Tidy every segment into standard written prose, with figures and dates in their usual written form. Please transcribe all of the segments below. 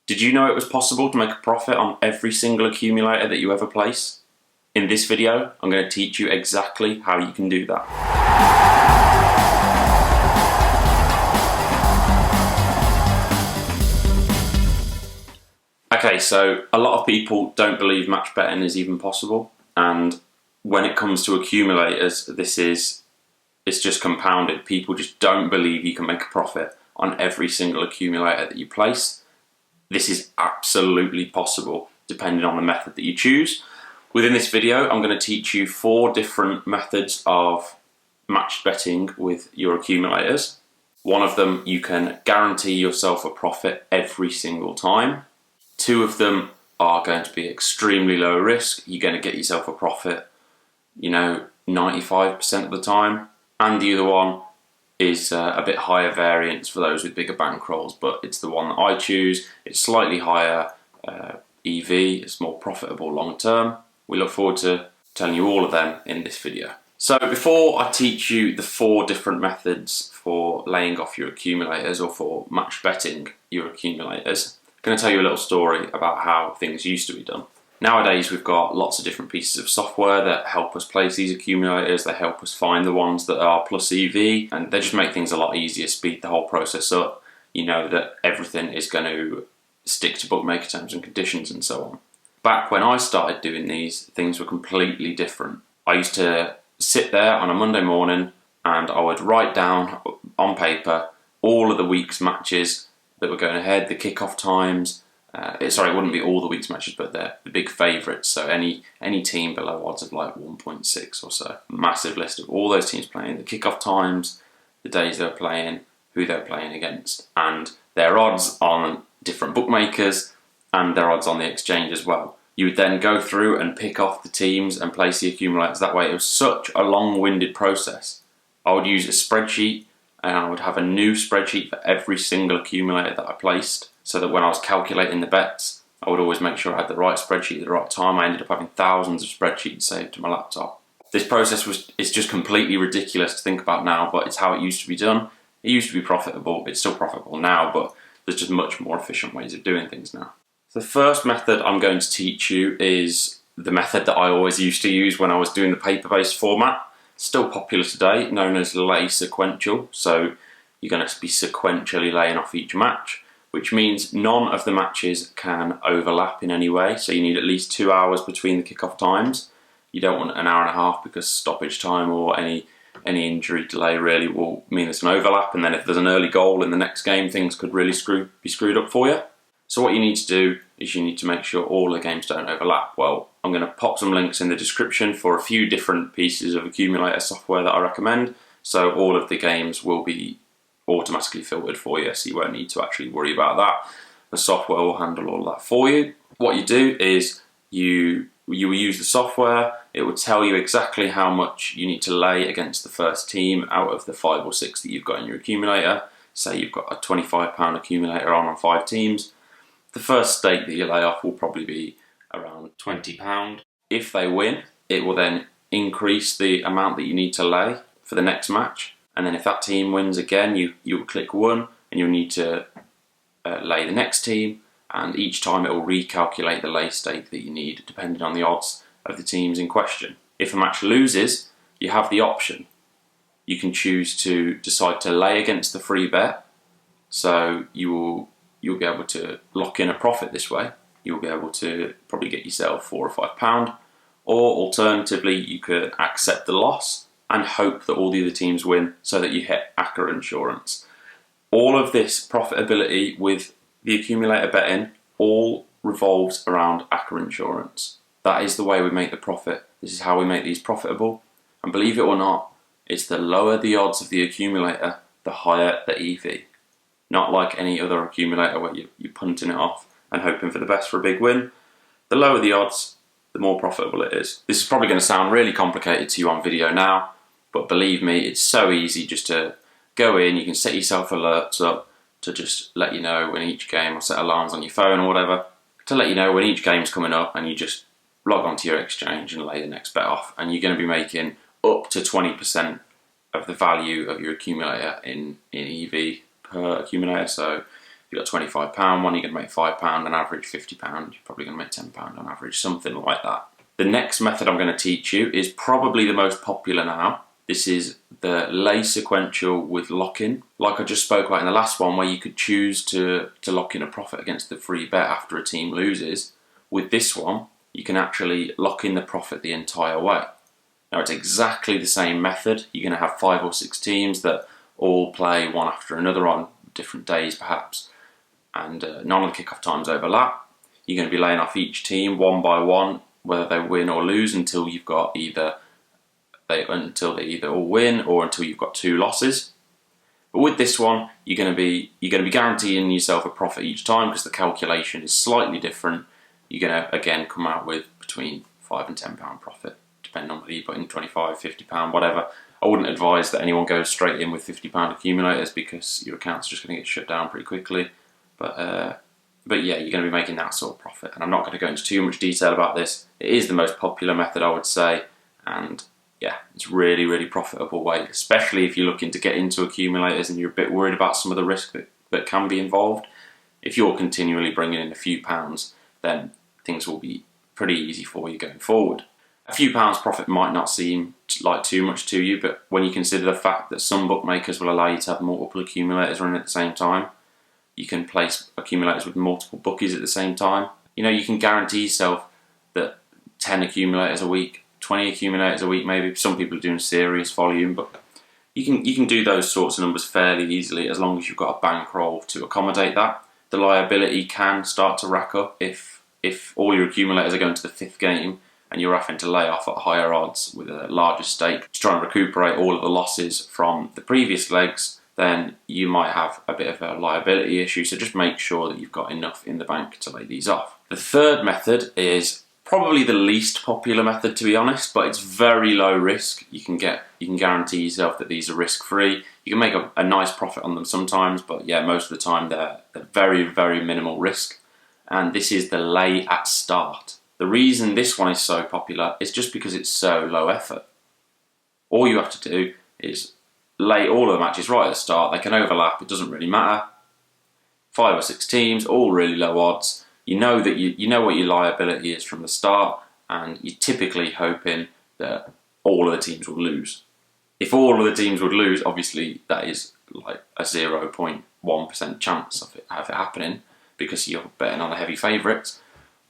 Did you know it was possible to make a profit on every single accumulator that you ever place? In this video, I'm going to teach you exactly how you can do that. Okay, so a lot of people don't believe match betting is even possible, and when it comes to accumulators, it's just compounded. People just don't believe you can make a profit on every single accumulator that you place. This is absolutely possible, depending on the method that you choose. Within this video, I'm going to teach you 4 different methods of matched betting with your accumulators. One of them, you can guarantee yourself a profit every single time. 2 of them are going to be extremely low risk. You're going to get yourself a profit, 95% of the time. And the other one is a bit higher variance for those with bigger bankrolls, but it's the one that I choose. It's slightly higher EV, it's more profitable long term. We look forward to telling you all of them in this video. So before I teach you the 4 different methods for laying off your accumulators or for match betting your accumulators, I'm going to tell you a little story about how things used to be done. Nowadays we've got lots of different pieces of software that help us place these accumulators. They help us find the ones that are plus EV, and they just make things a lot easier, speed the whole process up. You know that everything is going to stick to bookmaker terms and conditions and so on. Back when I started doing these, things were completely different. I used to sit there on a Monday morning and I would write down on paper all of the week's matches that were going ahead, the kickoff times. It wouldn't be all the week's matches, but the big favourites. So any team below odds of like 1.6 or so. Massive list of all those teams playing, the kickoff times, the days they were playing, who they were playing against, and their odds on different bookmakers and their odds on the exchange as well. You would then go through and pick off the teams and place the accumulators that way. It was such a long-winded process. I would use a spreadsheet, and I would have a new spreadsheet for every single accumulator that I placed, so that when I was calculating the bets, I would always make sure I had the right spreadsheet at the right time. I ended up having thousands of spreadsheets saved to my laptop. This process is just completely ridiculous to think about now, but it's how it used to be done. It used to be profitable. It's still profitable now, but there's just much more efficient ways of doing things now. The first method I'm going to teach you is the method that I always used to use when I was doing the paper-based format. Still popular today, known as lay sequential. So you're going to be sequentially laying off each match, which means none of the matches can overlap in any way. So you need at least 2 hours between the kickoff times. You don't want an hour and a half, because stoppage time or any injury delay really will mean there's an overlap, and then if there's an early goal in the next game, things could really be screwed up for you. So what you need to do is you need to make sure all the games don't overlap. Well, I'm going to pop some links in the description for a few different pieces of accumulator software that I recommend, so all of the games will be automatically filtered for you, so you won't need to actually worry about that. The software will handle all of that for you. What you do is you will use the software. It will tell you exactly how much you need to lay against the first team out of the 5 or 6 that you've got in your accumulator. Say you've got a £25 accumulator on 5 teams. The first stake that you lay off will probably be around £20. If they win, it will then increase the amount that you need to lay for the next match. And then if that team wins again, you will click 1 and you'll need to lay the next team, and each time it will recalculate the lay stake that you need depending on the odds of the teams in question. If a match loses, you have the option. You can choose to decide to lay against the free bet, so you'll be able to lock in a profit this way. You'll be able to probably get yourself £4 or £5, or alternatively you could accept the loss and hope that all the other teams win so that you hit ACCA insurance. All of this profitability with the accumulator betting all revolves around ACCA insurance. That is the way we make the profit. This is how we make these profitable. And believe it or not, it's the lower the odds of the accumulator, the higher the EV. Not like any other accumulator where you're punting it off and hoping for the best for a big win. The lower the odds, the more profitable it is. This is probably going to sound really complicated to you on video now, but believe me, it's so easy just to go in. You can set yourself alerts up to just let you know when each game, or set alarms on your phone or whatever, to let you know when each game's coming up, and you just log onto your exchange and lay the next bet off, and you're going to be making up to 20% of the value of your accumulator in EV per accumulator. So you've got £25 one, you're going to make £5 on average, £50, you're probably going to make £10 on average, something like that. The next method I'm going to teach you is probably the most popular now. This is the lay sequential with lock-in. Like I just spoke about in the last one, where you could choose to lock in a profit against the free bet after a team loses. With this one, you can actually lock in the profit the entire way. Now, it's exactly the same method. You're going to have 5 or 6 teams that all play one after another on different days perhaps, and none of the kickoff times overlap. You're going to be laying off each team one by one, whether they win or lose, until you've got until they either all win or until you've got 2 losses. But with this one, you're going to be guaranteeing yourself a profit each time, because the calculation is slightly different. You're going to again come out with between £5 and £10 profit, depending on whether you put in £25, £50, whatever. I wouldn't advise that anyone goes straight in with £50 accumulators, because your account's just going to get shut down pretty quickly. But yeah, you're going to be making that sort of profit. And I'm not going to go into too much detail about this. It is the most popular method, I would say, and yeah, it's really, really profitable way, especially if you're looking to get into accumulators and you're a bit worried about some of the risk that can be involved. If you're continually bringing in a few pounds, then things will be pretty easy for you going forward. A few pounds profit might not seem like too much to you, but when you consider the fact that some bookmakers will allow you to have multiple accumulators running at the same time, you can place accumulators with multiple bookies at the same time. You know, you can guarantee yourself that 10 accumulators a week, 20 accumulators a week maybe. Some people are doing serious volume, but you can do those sorts of numbers fairly easily, as long as you've got a bankroll to accommodate that. The liability can start to rack up if all your accumulators are going to the 5th game and you're having to lay off at higher odds with a larger stake to try and recuperate all of the losses from the previous legs. Then you might have a bit of a liability issue, so just make sure that you've got enough in the bank to lay these off. The third method is probably the least popular method, to be honest, but it's very low risk. You can guarantee yourself that these are risk-free. You can make a nice profit on them sometimes, but yeah, most of the time they're very, very minimal risk. And this is the lay at start. The reason this one is so popular is just because it's so low effort. All you have to do is lay all of the matches right at the start. They can overlap, it doesn't really matter. 5 or 6 teams, all really low odds. You know that you know what your liability is from the start, and you're typically hoping that all of the teams will lose. If all of the teams would lose, obviously that is like a 0.1% chance of it happening, because you're betting on the heavy favourites.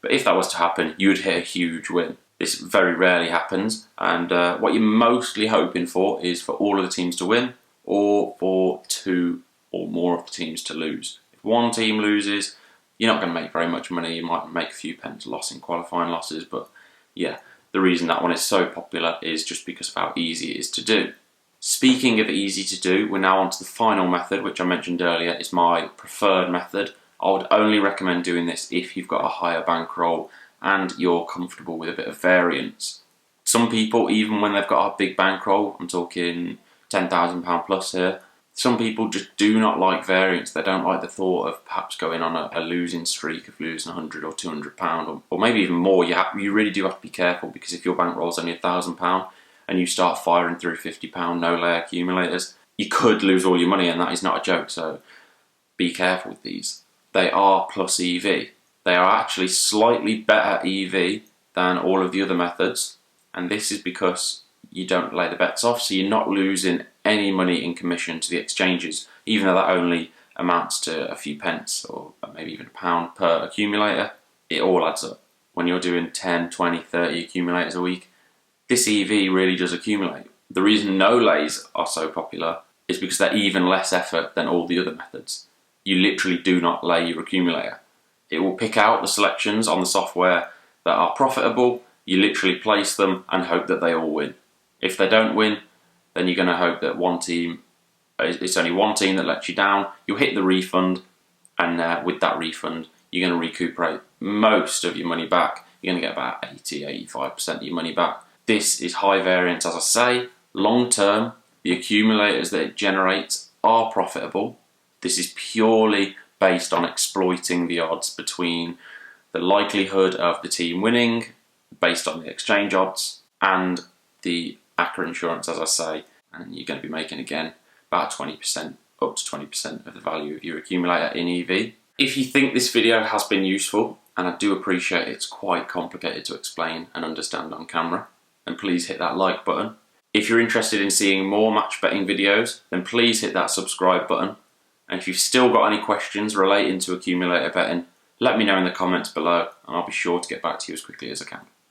But if that was to happen, you'd hit a huge win. This very rarely happens, and what you're mostly hoping for is for all of the teams to win, or for 2 or more of the teams to lose. If one team loses, you're not going to make very much money. You might make a few pence loss in qualifying losses, but yeah, the reason that one is so popular is just because of how easy it is to do. Speaking of easy to do, we're now on to the final method, which I mentioned earlier is my preferred method. I would only recommend doing this if you've got a higher bankroll and you're comfortable with a bit of variance. Some people, even when they've got a big bankroll, I'm talking £10,000 plus here, some people just do not like variance. They don't like the thought of perhaps going on a losing streak of losing £100 or £200, or maybe even more. You really do have to be careful, because if your bankroll's only £1,000 and you start firing through £50 no-lay accumulators, you could lose all your money, and that is not a joke, so be careful with these. They are plus EV. They are actually slightly better EV than all of the other methods, and this is because you don't lay the bets off, so you're not losing any money in commission to the exchanges, even though that only amounts to a few pence or maybe even £1 per accumulator. It all adds up. When you're doing 10, 20, 30 accumulators a week, this EV really does accumulate. The reason no lays are so popular is because they're even less effort than all the other methods. You literally do not lay your accumulator. It will pick out the selections on the software that are profitable. You literally place them and hope that they all win. If they don't win, then you're going to hope that it's only one team that lets you down. You'll hit the refund, and with that refund, you're going to recuperate most of your money back. You're going to get about 80-85% of your money back. This is high variance, as I say. Long term, the accumulators that it generates are profitable. This is purely based on exploiting the odds between the likelihood of the team winning, based on the exchange odds, and the ACCA insurance, as I say, and you're going to be making, again, about 20% up to 20% of the value of your accumulator in EV. If you think this video has been useful, and I do appreciate it's quite complicated to explain and understand on camera, then please hit that like button. If you're interested in seeing more match betting videos, then please hit that subscribe button. And if you've still got any questions relating to accumulator betting, let me know in the comments below and I'll be sure to get back to you as quickly as I can.